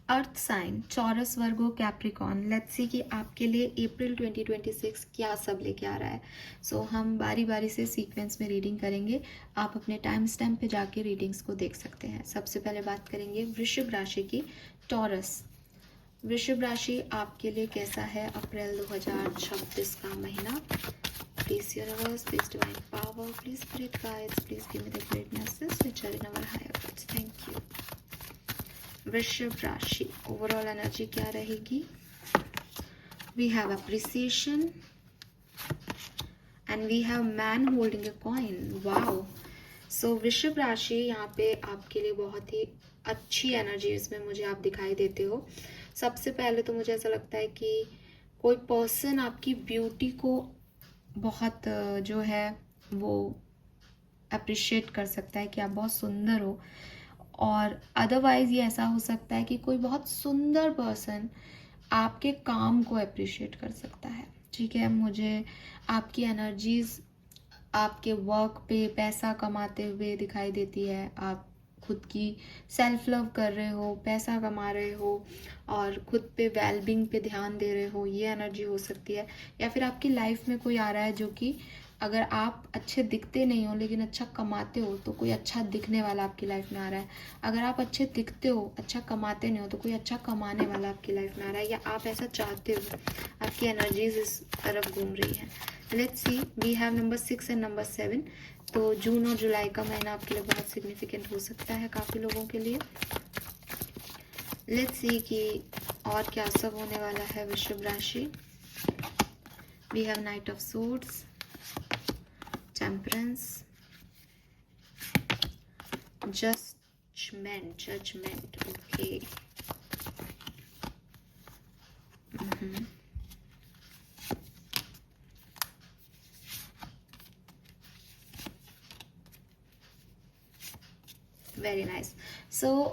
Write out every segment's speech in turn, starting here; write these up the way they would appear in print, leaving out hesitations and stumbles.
अर्थ sign चॉरस Virgo Capricorn, let's see कि आपके लिए अप्रैल 2026 क्या सब लेके आ रहा है। सो हम बारी बारी से सीक्वेंस में रीडिंग करेंगे। आप अपने टाइम स्टैम्प पे जाके रीडिंग्स को देख सकते हैं। सबसे पहले बात करेंगे वृषभ राशि की। टॉरस, वृषभ राशि आपके लिए कैसा है अप्रैल 2026 का महीना। Please universe, please divine power, please spirit guides, please give me the great message which are in our higher goods. Thank you. Vrishabh राशि ओवरऑल एनर्जी क्या रहेगी। We have appreciation and we have man holding a coin. Wow. So Vrishabh राशि यहाँ पे आपके लिए बहुत ही अच्छी एनर्जी इसमें मुझे आप दिखाई देते हो। सबसे पहले तो मुझे ऐसा लगता है कि कोई पर्सन आपकी ब्यूटी को बहुत जो है वो अप्रिशिएट कर सकता है कि आप बहुत सुंदर हो। और अदरवाइज ये ऐसा हो सकता है कि कोई बहुत सुंदर पर्सन आपके काम को अप्रिशिएट कर सकता है। ठीक है, मुझे आपकी एनर्जीज आपके वर्क पे पैसा कमाते हुए दिखाई देती है। आप खुद की सेल्फ लव कर रहे हो, पैसा कमा रहे हो और खुद पे वेलबींग पे ध्यान दे रहे हो, ये एनर्जी हो सकती है। या फिर आपकी लाइफ में कोई आ रहा है जो कि अगर आप अच्छे दिखते नहीं हो लेकिन अच्छा कमाते हो तो कोई अच्छा दिखने वाला आपकी लाइफ में आ रहा है। अगर आप अच्छे दिखते हो, अच्छा कमाते नहीं हो तो कोई अच्छा कमाने वाला आपकी लाइफ में आ रहा है, या आप ऐसा चाहते हो। आपकी एनर्जीज इस तरफ घूम रही है। Let's see, we have number 6 and number 7। तो जून और जुलाई का महीना आपके लिए बहुत सिग्निफिकेंट हो सकता है काफ़ी लोगों के लिए। लेट्स सी कि और क्या सब होने वाला है वृषभ राशि। We have knight of swords, temperance, judgement. Okay. Very nice. So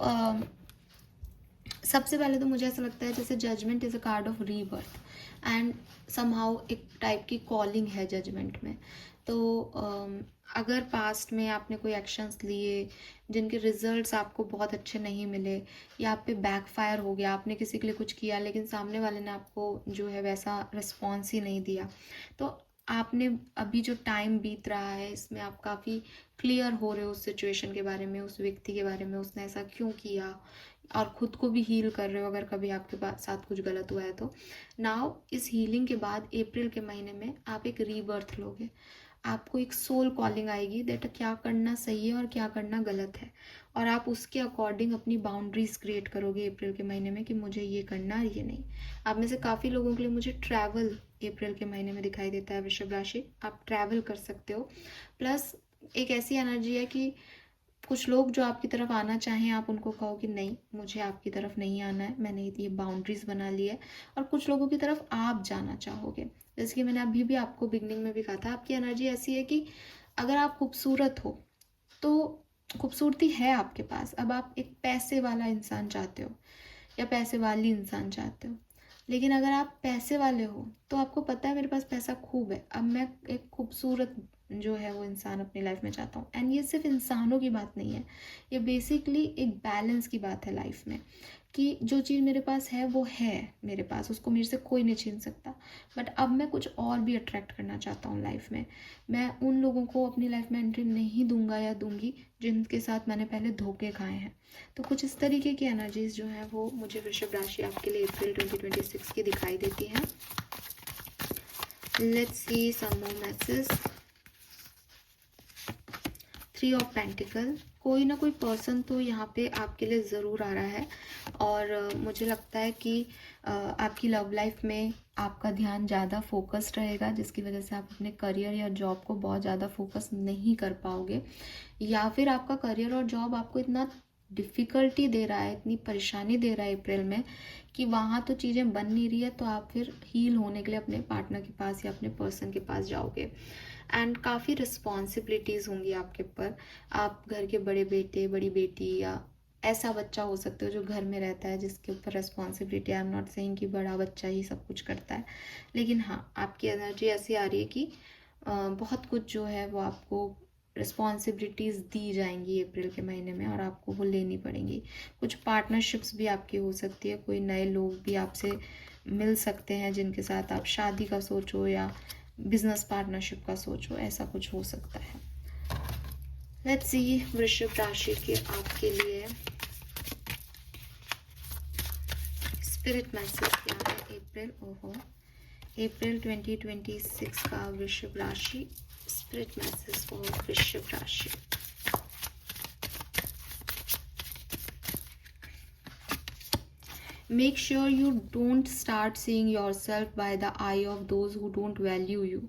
सबसे पहले तो मुझे ऐसा लगता है जैसे judgement is a card of rebirth and somehow एक टाइप की कॉलिंग है जजमेंट में। तो अगर पास्ट में आपने कोई एक्शंस लिए जिनके रिजल्ट्स आपको बहुत अच्छे नहीं मिले, या आप पे बैकफायर हो गया, आपने किसी के लिए कुछ किया लेकिन सामने वाले ने आपको जो है वैसा रिस्पॉन्स ही नहीं दिया, तो आपने अभी जो टाइम बीत रहा है इसमें आप काफ़ी क्लियर हो रहे हो उस सिचुएशन के बारे में, उस व्यक्ति के बारे में, उसने ऐसा क्यों किया, और ख़ुद को भी हील कर रहे हो अगर कभी आपके पास साथ कुछ गलत हुआ है तो। नाउ इस हीलिंग के बाद अप्रैल के महीने में आप एक रीबर्थ लोगे। आपको एक सोल कॉलिंग आएगी दैट क्या करना सही है और क्या करना गलत है, और आप उसके अकॉर्डिंग अपनी बाउंड्रीज क्रिएट करोगे अप्रैल के महीने में कि मुझे ये करना है, ये नहीं। आप में से काफ़ी लोगों के लिए मुझे ट्रैवल अप्रैल के महीने में दिखाई देता है वृषभ राशि। आप ट्रैवल कर सकते हो। प्लस एक ऐसी एनर्जी है कि कुछ लोग जो आपकी तरफ आना चाहें, आप उनको कहो कि नहीं, मुझे आपकी तरफ नहीं आना है, मैंने ये बाउंड्रीज बना ली है। और कुछ लोगों की तरफ आप जाना चाहोगे, जैसे कि मैंने अभी भी आपको बिगनिंग में भी कहा था, आपकी एनर्जी ऐसी है कि अगर आप खूबसूरत हो तो खूबसूरती है आपके पास, अब आप एक पैसे वाला इंसान चाहते हो या पैसे वाली इंसान चाहते हो, लेकिन अगर आप पैसे वाले हो तो आपको पता है मेरे पास पैसा खूब है, अब मैं एक खूबसूरत जो है वो इंसान अपनी लाइफ में चाहता हूँ। एंड ये सिर्फ इंसानों की बात नहीं है, ये बेसिकली एक बैलेंस की बात है लाइफ में, कि जो चीज़ मेरे पास है वो है मेरे पास, उसको मेरे से कोई नहीं छीन सकता। बट अब मैं कुछ और भी अट्रैक्ट करना चाहता हूँ लाइफ में। मैं उन लोगों को अपनी लाइफ में एंट्री नहीं दूंगा या दूंगी जिनके साथ मैंने पहले धोखे खाए हैं। तो कुछ इस तरीके की एनर्जीज जो है वो मुझे वृषभ राशि आपके लिए अप्रैल 2026 की दिखाई देती हैं। Let's see some more message. 3 of pentacle, कोई ना कोई पर्सन तो यहाँ पे आपके लिए ज़रूर आ रहा है, और मुझे लगता है कि आपकी लव लाइफ में आपका ध्यान ज़्यादा फोकस्ड रहेगा, जिसकी वजह से आप अपने करियर या जॉब को बहुत ज़्यादा फोकस नहीं कर पाओगे, या फिर आपका करियर और जॉब आपको इतना डिफ़िकल्टी दे रहा है, इतनी परेशानी दे रहा है अप्रैल में कि वहाँ तो चीज़ें बन नहीं रही है, तो आप फिर हील होने के लिए अपने पार्टनर के पास या अपने पर्सन के पास जाओगे। एंड काफ़ी रिस्पॉन्सिबिलिटीज़ होंगी आपके ऊपर। आप घर के बड़े बेटे, बड़ी बेटी, या ऐसा बच्चा हो सकते हो जो घर में रहता है जिसके ऊपर responsibility. I am not saying कि बड़ा बच्चा ही सब कुछ करता है, लेकिन हाँ, आपकी एनर्जी ऐसी आ रही है कि बहुत कुछ जो है वो आपको रिस्पॉन्सिबिलिटीज़ दी जाएंगी अप्रैल के महीने में और आपको वो लेनी पड़ेंगी। कुछ पार्टनरशिप्स भी आपकी हो सकती है, कोई नए लोग भी आपसे मिल सकते हैं जिनके साथ आप शादी का सोचो या बिजनेस पार्टनरशिप का सोचो, ऐसा कुछ हो सकता है। लेट्स सी वृश्चिक राशि के आपके लिए स्पिरिट मैसेज क्या है अप्रैल 2026 का वृश्चिक राशि स्पिरिट मैसेज फॉर वृश्चिक राशि। Make sure you don't start seeing yourself by the eye of those who don't value you.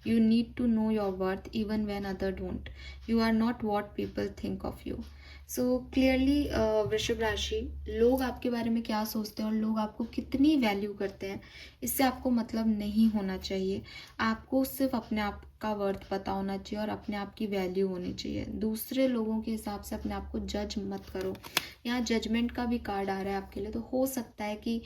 You need to know your worth even when others don't. You are not what people think of you. So clearly वृषभ राशि, लोग आपके बारे में क्या सोचते हैं और लोग आपको कितनी वैल्यू करते हैं, इससे आपको मतलब नहीं होना चाहिए। आपको सिर्फ अपने आप का वर्थ पता होना चाहिए और अपने आप की वैल्यू होनी चाहिए। दूसरे लोगों के हिसाब से अपने आप को जज मत करो। यहाँ जजमेंट का भी कार्ड आ रहा है आपके लिए, तो हो सकता है कि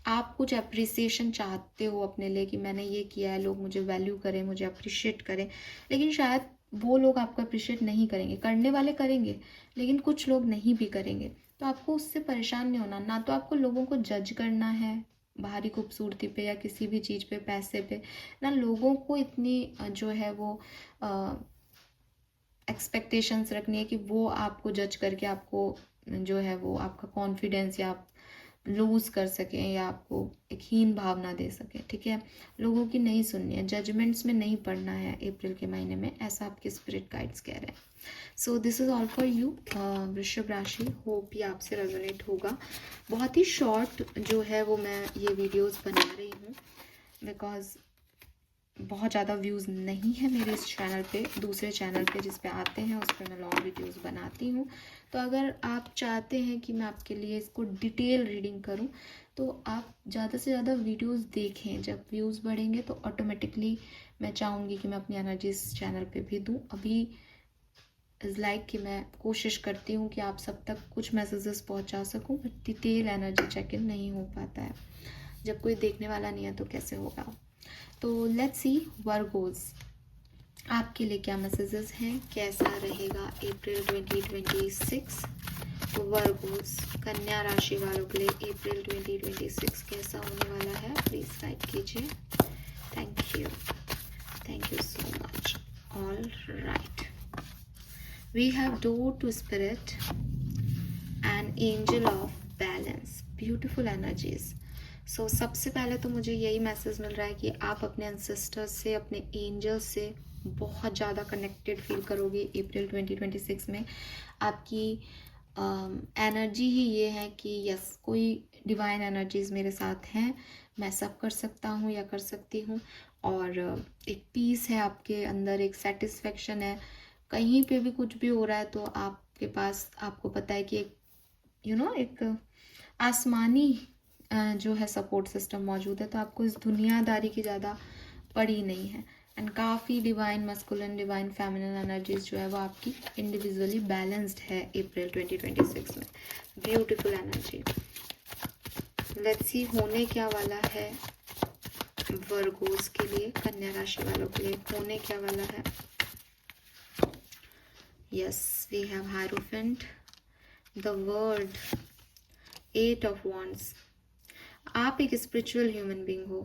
आप कुछ अप्रिसिएशन चाहते हो अपने लिए कि मैंने ये किया है, लोग मुझे वैल्यू करें, मुझे अप्रिशिएट करें, लेकिन शायद वो लोग आपको अप्रिशिएट नहीं करेंगे। करने वाले करेंगे लेकिन कुछ लोग नहीं भी करेंगे, तो आपको उससे परेशान नहीं होना। ना तो आपको लोगों को जज करना है बाहरी खूबसूरती पे या किसी भी चीज़ पे, पैसे पे, ना लोगों को इतनी जो है वो एक्सपेक्टेशंस रखनी है कि वो आपको जज करके आपको जो है वो आपका कॉन्फिडेंस या आप लूज़ कर सकें या आपको एक हीन भावना दे सकें। ठीक है, लोगों की नहीं सुननी है, जजमेंट्स में नहीं पड़ना है अप्रैल के महीने में, ऐसा आपके स्पिरिट गाइड्स कह रहे हैं। So this is all for you वृश्चिक राशि। होप ये आपसे रेजोनेट होगा। बहुत ही शॉर्ट जो है वो मैं ये वीडियोज़ बना रही हूँ बिकॉज बहुत ज़्यादा व्यूज़ नहीं है मेरे इस चैनल पे। दूसरे चैनल पे जिस पे आते हैं उस पर मैं लॉन्ग वीडियोज़ बनाती हूँ। तो अगर आप चाहते हैं कि मैं आपके लिए इसको डिटेल रीडिंग करूँ तो आप ज़्यादा से ज़्यादा वीडियोज़ देखें। जब व्यूज़ बढ़ेंगे तो ऑटोमेटिकली मैं चाहूँगी कि मैं अपनी एनर्जी इस चैनल पे भी दूँ। अभी इज़ लाइक कि मैं कोशिश करती हूँ कि आप सब तक कुछ मैसेजेस पहुँचा सकूँ, but detail energy check in नहीं हो पाता है। जब कोई देखने वाला नहीं है तो कैसे होगा। तो लेट्स सी वर्गोस, आपके लिए क्या मैसेजेस हैं, कैसा रहेगा अप्रैल 2026 वर्गोस, कन्या राशि वालों के लिए अप्रैल 2026 कैसा होने वाला है, प्लीज गाइड कीजिए। Thank you so much. All right, we have door to spirit and angel of balance, beautiful energies. So सबसे पहले तो मुझे यही मैसेज मिल रहा है कि आप अपने एंसेस्टर्स से, अपने एंजल्स से बहुत ज़्यादा कनेक्टेड फील करोगे अप्रैल 2026 में। आपकी एनर्जी ही ये है कि यस, कोई डिवाइन एनर्जीज मेरे साथ हैं, मैं सब कर सकता हूँ या कर सकती हूँ, और एक पीस है आपके अंदर, एक सेटिस्फेक्शन है। कहीं पे भी कुछ भी हो रहा है तो आपके पास, आपको पता है कि एक एक आसमानी जो है सपोर्ट सिस्टम मौजूद है, तो आपको इस दुनियादारी की ज़्यादा पड़ी नहीं है। एंड काफ़ी divine masculine, divine feminine energies जो है वो आपकी इंडिविजुअली बैलेंस्ड है अप्रैल 2026 में। Beautiful energy. लेट्स सी होने क्या वाला है वर्गोस के लिए, कन्या राशि वालों के लिए होने क्या वाला है। Yes, we have hierophant, the world, 8 of wands. आप एक स्पिरिचुअल ह्यूमन बीइंग हो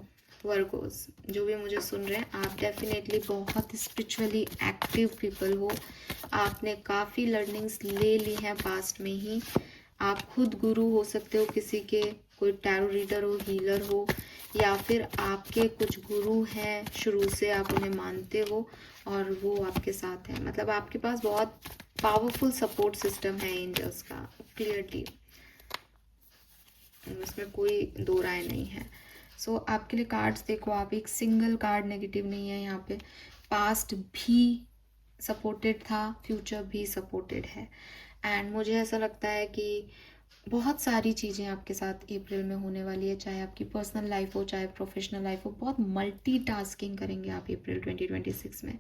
वर्गोस, जो भी मुझे सुन रहे हैं, आप डेफिनेटली बहुत स्पिरिचुअली एक्टिव पीपल हो। आपने काफ़ी लर्निंग्स ले ली हैं पास्ट में ही। आप खुद गुरु हो सकते हो किसी के, कोई टैरो रीडर हो, हीलर हो, या फिर आपके कुछ गुरु हैं, शुरू से आप उन्हें मानते हो और वो आपके साथ हैं। मतलब आपके पास बहुत पावरफुल सपोर्ट सिस्टम है एंजल्स का, क्लियरली, उसमें कोई दो राय नहीं है। सो आपके लिए कार्ड्स देखो, आप एक सिंगल कार्ड नेगेटिव नहीं है यहाँ पे। पास्ट भी सपोर्टेड था, फ्यूचर भी सपोर्टेड है। एंड मुझे ऐसा लगता है कि बहुत सारी चीज़ें आपके साथ अप्रैल में होने वाली है, चाहे आपकी पर्सनल लाइफ हो, चाहे प्रोफेशनल लाइफ हो। बहुत मल्टीटास्किंग करेंगे आप अप्रैल 2026 में।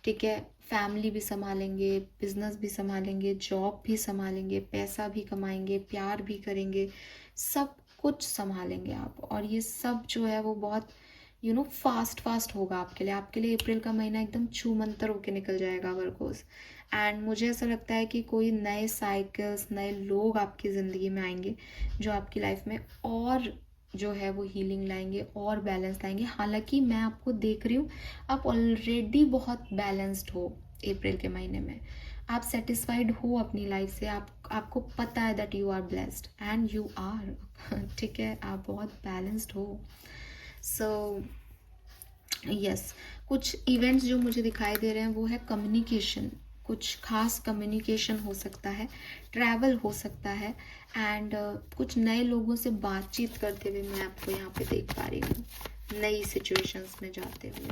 ठीक है, फैमिली भी संभालेंगे, बिजनेस भी संभालेंगे, जॉब भी संभालेंगे, पैसा भी कमाएंगे, प्यार भी करेंगे, सब कुछ संभालेंगे आप। और ये सब जो है वो बहुत फास्ट फास्ट होगा आपके लिए अप्रैल का महीना एकदम छू मंतर होके निकल जाएगा वर्गोस। एंड मुझे ऐसा लगता है कि कोई नए साइकिल्स, नए लोग आपकी ज़िंदगी में आएंगे जो आपकी लाइफ में और जो है वो हीलिंग लाएंगे और बैलेंस लाएंगे। हालांकि मैं आपको देख रही हूँ, आप ऑलरेडी बहुत बैलेंस्ड हो अप्रैल के महीने में। आप सेटिस्फाइड हो अपनी लाइफ से, आपको पता है that you are blessed and you are ठीक है, आप बहुत बैलेंस्ड हो। सो यस, कुछ इवेंट्स जो मुझे दिखाई दे रहे हैं वो है कम्युनिकेशन, कुछ खास कम्युनिकेशन हो सकता है, ट्रैवल हो सकता है, एंड कुछ नए लोगों से बातचीत करते हुए मैं आपको यहाँ पे देख पा रही हूँ, नई सिचुएशंस में जाते हुए।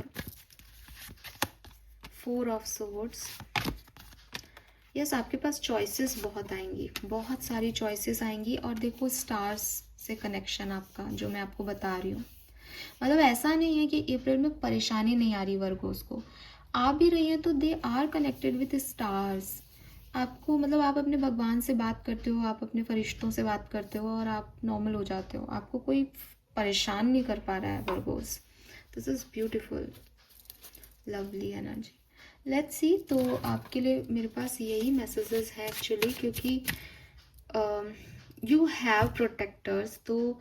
4 ऑफ सोर्ड्स, यस, आपके पास चॉइसेस बहुत आएंगी, बहुत सारी चॉइसेस आएंगी। और देखो स्टार्स से कनेक्शन आपका जो मैं आपको बता रही हूँ, मतलब ऐसा नहीं है कि अप्रैल में परेशानी नहीं आ रही वर्गोस को, आ भी रही है तो they are connected with stars. आपको मतलब आप अपने भगवान से बात करते हो, आप अपने फरिश्तों से बात करते हो और आप नॉर्मल हो जाते हो, आपको कोई परेशान नहीं कर पा रहा है Virgo's. This is beautiful, lovely energy. Let's see, तो आपके लिए मेरे पास यही मैसेजेस है एक्चुअली, क्योंकि यू हैव प्रोटेक्टर्स, तो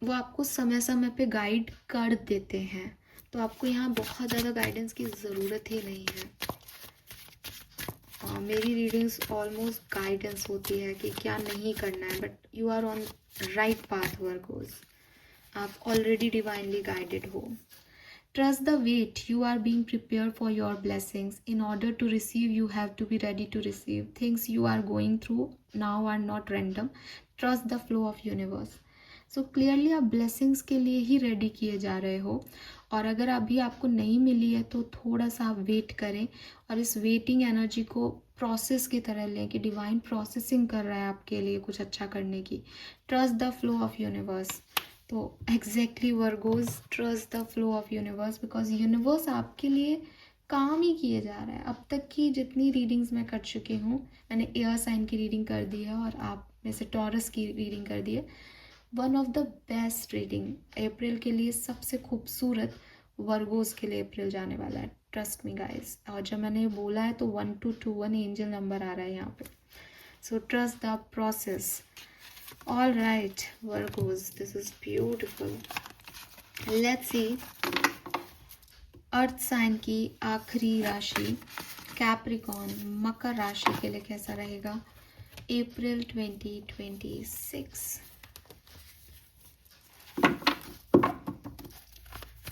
वो आपको समय समय पे गाइड कर देते हैं, तो आपको यहाँ बहुत ज़्यादा गाइडेंस की ज़रूरत ही नहीं है। मेरी रीडिंग्स ऑलमोस्ट गाइडेंस होती है कि क्या नहीं करना है, but you are on right path Virgos, आप ऑलरेडी डिवाइनली गाइडेड हो। Trust the wait. You are being prepared for your blessings. In order to receive, you have to be ready to receive. Things you are going through now are not random. Trust the flow of universe. So clearly आप blessings के लिए ही ready किए जा रहे हो, और अगर अभी आपको नहीं मिली है तो थोड़ा सा आप वेट करें और इस वेटिंग एनर्जी को प्रोसेस की तरह लें कि डिवाइन प्रोसेसिंग कर रहा है आपके लिए कुछ अच्छा करने की। Trust the flow of universe. तो exactly Virgos, trust the flow of universe, because universe आपके लिए काम ही किए जा रहा है। अब तक की जितनी रीडिंग्स मैं कर चुकी हूँ, मैंने एयर साइन की रीडिंग कर दी है और आप में से टॉरस की रीडिंग कर दी है। One of the best reading April के लिए, सबसे खूबसूरत वर्गोज के लिए अप्रैल जाने वाला है, ट्रस्ट मी गाइस। और जब मैंने ये बोला है तो 1221 एंजल नंबर आ रहा है यहाँ पे। So trust the process. All right, Virgos, this is beautiful. Let's see earth sign की आखिरी राशि कैप्रिकॉन, मकर राशि के लिए कैसा रहेगा अप्रैल 2026।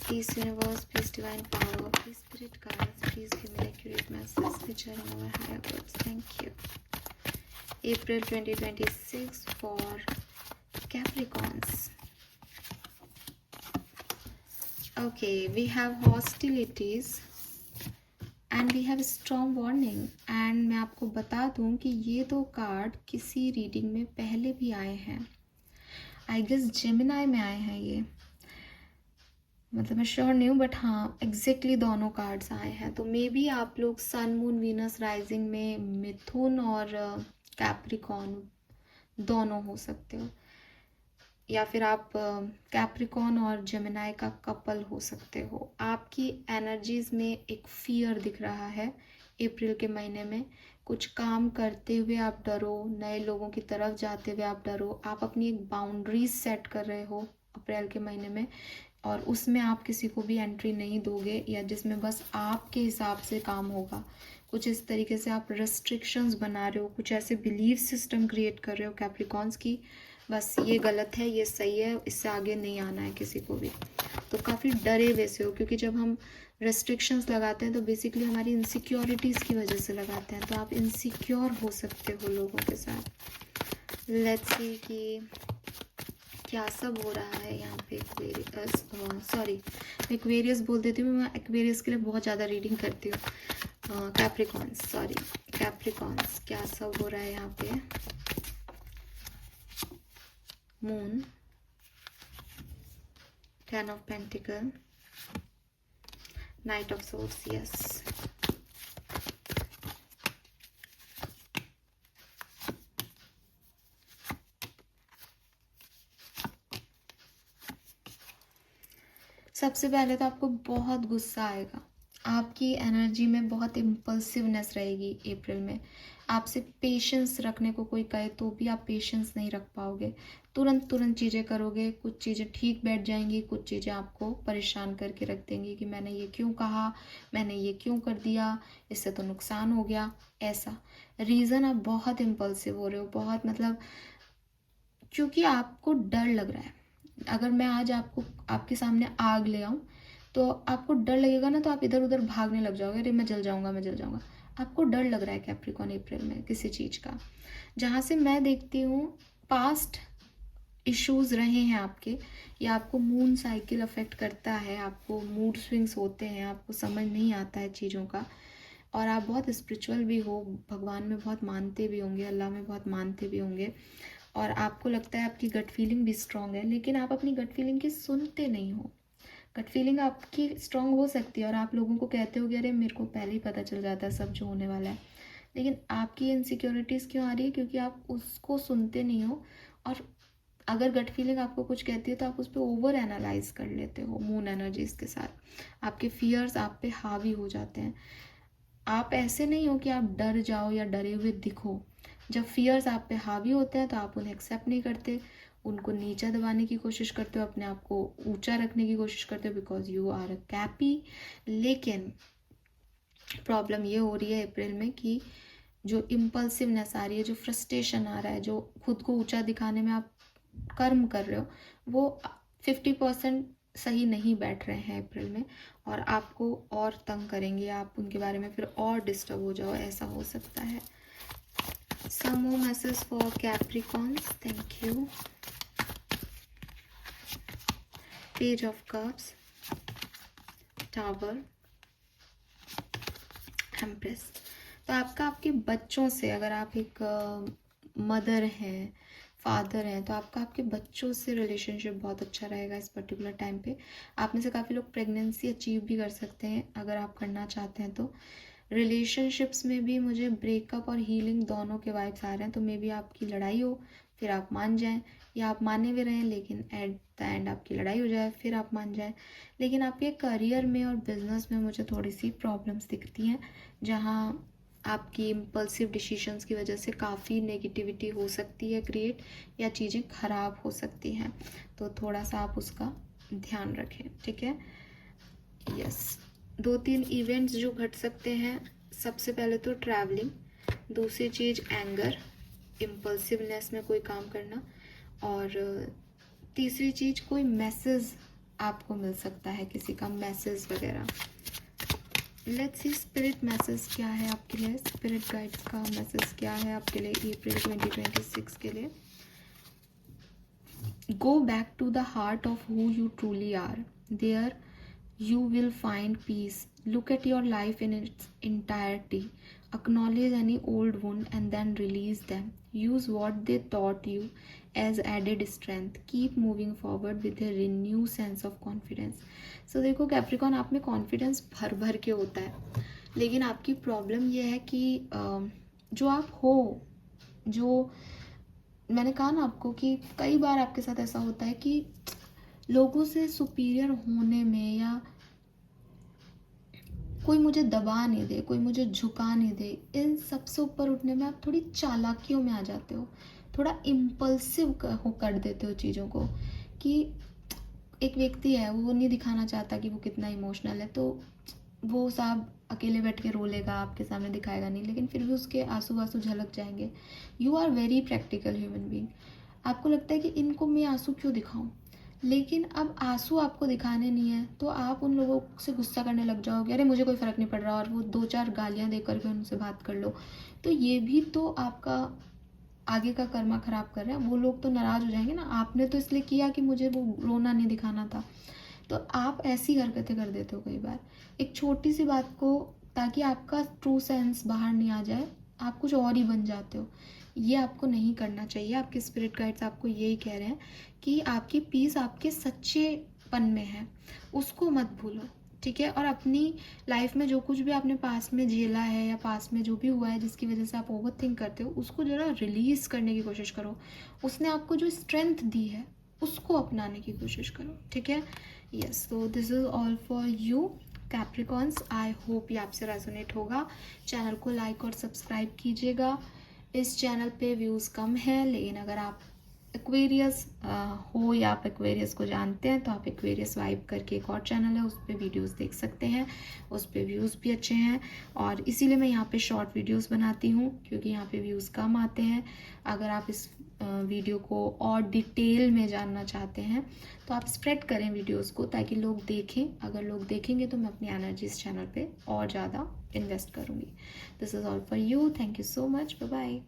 Peace universe, peace divine power, peace spirit guides, please give me accurate message which are in our higher words. Thank you. April 2026 for Capricorns. Okay, we have hostilities and we have strong warning. and मैं आपको बता दूं कि ये दो card किसी reading में पहले भी आए हैं, आई गेस जेमिनाई में आए हैं ये, मतलब मैं श्योर नहीं हूँ, बट हाँ एग्जैक्टली दोनों कार्ड्स आए हैं। तो मे बी आप लोग सन मून वीनस राइजिंग में मिथुन और कैप्रिकॉन दोनों हो सकते हो, या फिर आप कैप्रिकॉन और जेमिनाई का कपल हो सकते हो। आपकी एनर्जीज में एक फियर दिख रहा है अप्रैल के महीने में। कुछ काम करते हुए आप डरो, नए लोगों की तरफ जाते हुए आप डरो, आप अपनी एक बाउंड्रीज सेट कर रहे हो अप्रैल के महीने में, और उसमें आप किसी को भी एंट्री नहीं दोगे, या जिसमें बस आपके हिसाब से काम होगा। कुछ इस तरीके से आप रेस्ट्रिक्शंस बना रहे हो, कुछ ऐसे बिलीफ सिस्टम क्रिएट कर रहे हो कैप्रिकॉन्स की, बस ये गलत है, ये सही है, इससे आगे नहीं आना है किसी को भी। तो काफ़ी डरे वैसे हो, क्योंकि जब हम रेस्ट्रिक्शंस लगाते हैं तो बेसिकली हमारी इनसिक्योरिटीज़ की वजह से लगाते हैं, तो आप इनसिक्योर हो सकते हो लोगों के साथ। लेट्स सी कि क्या सब हो रहा है यहाँ पे। एक्वेरियस बोल देती हूँ मैं, एक्वेरियस के लिए बहुत ज़्यादा रीडिंग करती हूँ। कैप्रिकॉन्स क्या सब हो रहा है यहाँ पे। Moon, 10 of pentacle, night of swords, yes. सबसे पहले तो आपको बहुत गुस्सा आएगा, आपकी एनर्जी में बहुत इम्पल्सिवनेस रहेगी अप्रैल में। आपसे पेशेंस रखने को कोई कहे तो भी आप पेशेंस नहीं रख पाओगे, तुरंत तुरंत चीज़ें करोगे, कुछ चीज़ें ठीक बैठ जाएंगी, कुछ चीज़ें आपको परेशान करके रख देंगी कि मैंने ये क्यों कहा, मैंने ये क्यों कर दिया, इससे तो नुकसान हो गया। ऐसा रीज़न आप बहुत इम्पल्सिव हो रहे हो, बहुत मतलब क्योंकि आपको डर लग रहा है। अगर मैं आज आपको आपके सामने आग ले आऊँ तो आपको डर लगेगा ना, तो आप इधर उधर भागने लग जाओगे, अरे मैं जल जाऊंगा, मैं जल जाऊंगा। आपको डर लग रहा है कैप्रिकॉन अप्रैल में किसी चीज़ का। जहाँ से मैं देखती हूँ पास्ट इश्यूज रहे हैं आपके, या आपको मून साइकिल अफेक्ट करता है, आपको मूड स्विंग्स होते हैं, आपको समझ नहीं आता है चीज़ों का, और आप बहुत स्पिरिचुअल भी हो, भगवान में बहुत मानते भी होंगे, अल्लाह में बहुत मानते भी होंगे, और आपको लगता है आपकी गट फीलिंग भी स्ट्रांग है, लेकिन आप अपनी गट फीलिंग की सुनते नहीं हो। गट फीलिंग आपकी स्ट्रांग हो सकती है और आप लोगों को कहते हो कि अरे मेरे को पहले ही पता चल जाता है सब जो होने वाला है, लेकिन आपकी इनसिक्योरिटीज़ क्यों आ रही है? क्योंकि आप उसको सुनते नहीं हो, और अगर गट फीलिंग आपको कुछ कहती है तो आप उस पर ओवर एनालाइज कर लेते हो मून एनर्जीज के साथ। आपके फियर्स आप पे हावी हो जाते हैं। आप ऐसे नहीं हो कि आप डर जाओ या डरे हुए दिखो। जब फियर्स आप पे हावी होते हैं तो आप उन्हें एक्सेप्ट नहीं करते, उनको नीचा दबाने की कोशिश करते हो, अपने आप को ऊंचा रखने की कोशिश करते हो, बिकॉज यू आर अ कैपी। लेकिन प्रॉब्लम ये हो रही है अप्रैल में कि जो इम्पल्सिवनेस आ रही है, जो फ्रस्ट्रेशन आ रहा है, जो खुद को ऊंचा दिखाने में आप कर्म कर रहे हो, वो 50% सही नहीं बैठ रहे हैं अप्रैल में, और आपको और तंग करेंगे, आप उनके बारे में फिर और डिस्टर्ब हो जाओ, ऐसा हो सकता है। Some more message for Capricorns, thank you. Page of cups, tower, empress. तो आपका आपके बच्चों से, अगर आप एक मदर हैं, फादर हैं, तो आपका आपके बच्चों से रिलेशनशिप बहुत अच्छा रहेगा इस पर्टिकुलर टाइम पे। आप में से काफ़ी लोग प्रेगनेंसी अचीव भी कर सकते हैं अगर आप करना चाहते हैं तो। रिलेशनशिप्स में भी मुझे ब्रेकअप और हीलिंग दोनों के वाइब्स आ रहे हैं, तो मे बी आपकी लड़ाई हो, फिर आप मान जाएं, या आप माने भी रहें लेकिन एट द एंड आपकी लड़ाई हो जाए, फिर आप मान जाएं। लेकिन आपके करियर में और बिजनेस में मुझे थोड़ी सी प्रॉब्लम्स दिखती हैं, जहाँ आपकी इम्पल्सिव डिसीजंस की वजह से काफ़ी नेगेटिविटी हो सकती है क्रिएट, या चीज़ें ख़राब हो सकती हैं, तो थोड़ा सा आप उसका ध्यान रखें, ठीक है। यस, 2-3 इवेंट्स जो घट सकते हैं, सबसे पहले तो ट्रैवलिंग, दूसरी चीज़ एंगर, इम्पल्सिवनेस में कोई काम करना, और तीसरी चीज़ कोई मैसेज आपको मिल सकता है, किसी का मैसेज वगैरह। लेट्स सी स्पिरिट मैसेज क्या है आपके लिए, स्पिरिट गाइड्स का मैसेज क्या है आपके लिए अप्रैल 2026 के लिए। Go back to the heart of who you truly are, there you will find peace. Look at your life in its entirety. Acknowledge any old wound and then release them. Use what they taught you as added strength. Keep moving forward with a renewed sense of confidence. So देखो Capricorn, आप में confidence भर भर के होता है, लेकिन आपकी प्रॉब्लम ये है कि जो आप हो, जो मैंने कहा ना आपको कि कई बार आपके साथ ऐसा होता है कि लोगों से सुपीरियर होने में, या कोई मुझे दबा नहीं दे, कोई मुझे झुका नहीं दे, इन सबसे ऊपर उठने में आप थोड़ी चालाकियों में आ जाते हो, थोड़ा इम्पल्सिव कर देते हो चीज़ों को। कि एक व्यक्ति है, वो नहीं दिखाना चाहता कि वो कितना इमोशनल है, तो वो साहब अकेले बैठ के रो लेगा, आपके सामने दिखाएगा नहीं, लेकिन फिर भी उसके आंसू वासू झलक जाएंगे। You are very practical human being. आपको लगता है कि इनको मैं आंसू क्यों दिखाऊं, लेकिन अब आंसू आपको दिखाने नहीं है, तो आप उन लोगों से गुस्सा करने लग जाओगे, अरे मुझे कोई फ़र्क नहीं पड़ रहा, और वो 2-4 गालियाँ दे करके उनसे बात कर लो, तो ये भी तो आपका आगे का कर्मा ख़राब कर रहे हैं। वो लोग तो नाराज़ हो जाएंगे ना, आपने तो इसलिए किया कि मुझे वो रोना नहीं दिखाना था। तो आप ऐसी हरकतें कर देते हो कई बार एक छोटी सी बात को, ताकि आपका ट्रू सेंस बाहर नहीं आ जाए, आप कुछ और ही बन जाते हो। ये आपको नहीं करना चाहिए। आपके स्पिरिट गाइड्स आपको यही कह रहे हैं कि आपकी पीस आपके सच्चेपन में है, उसको मत भूलो, ठीक है। और अपनी लाइफ में जो कुछ भी आपने पास में झेला है, या पास में जो भी हुआ है जिसकी वजह से आप ओवर थिंक करते हो, उसको जरा रिलीज़ करने की कोशिश करो। उसने आपको जो स्ट्रेंथ दी है उसको अपनाने की कोशिश करो, ठीक है। यस, तो this is all for you Capricorns. I hope ये आपसे रेजोनेट होगा। चैनल को लाइक और सब्सक्राइब कीजिएगा। इस चैनल पे व्यूज़ कम है, लेकिन अगर आप एक्वेरियस हो या आप एक्वेरियस को जानते हैं तो आप एक्वेरियस वाइब करके एक और चैनल है, उस पर वीडियोज़ देख सकते हैं। उस पर व्यूज़ भी अच्छे हैं और इसीलिए मैं यहाँ पे शॉर्ट वीडियोज़ बनाती हूँ, क्योंकि यहाँ पे व्यूज़ कम आते हैं। अगर आप इस वीडियो को और डिटेल में जानना चाहते हैं तो आप स्प्रेड करें वीडियोज़ को, ताकि लोग देखें। अगर लोग देखेंगे तो मैं अपनी एनर्जी इस चैनल पे और ज़्यादा इन्वेस्ट करूँगी। This is all for you. Thank you so much. Bye bye.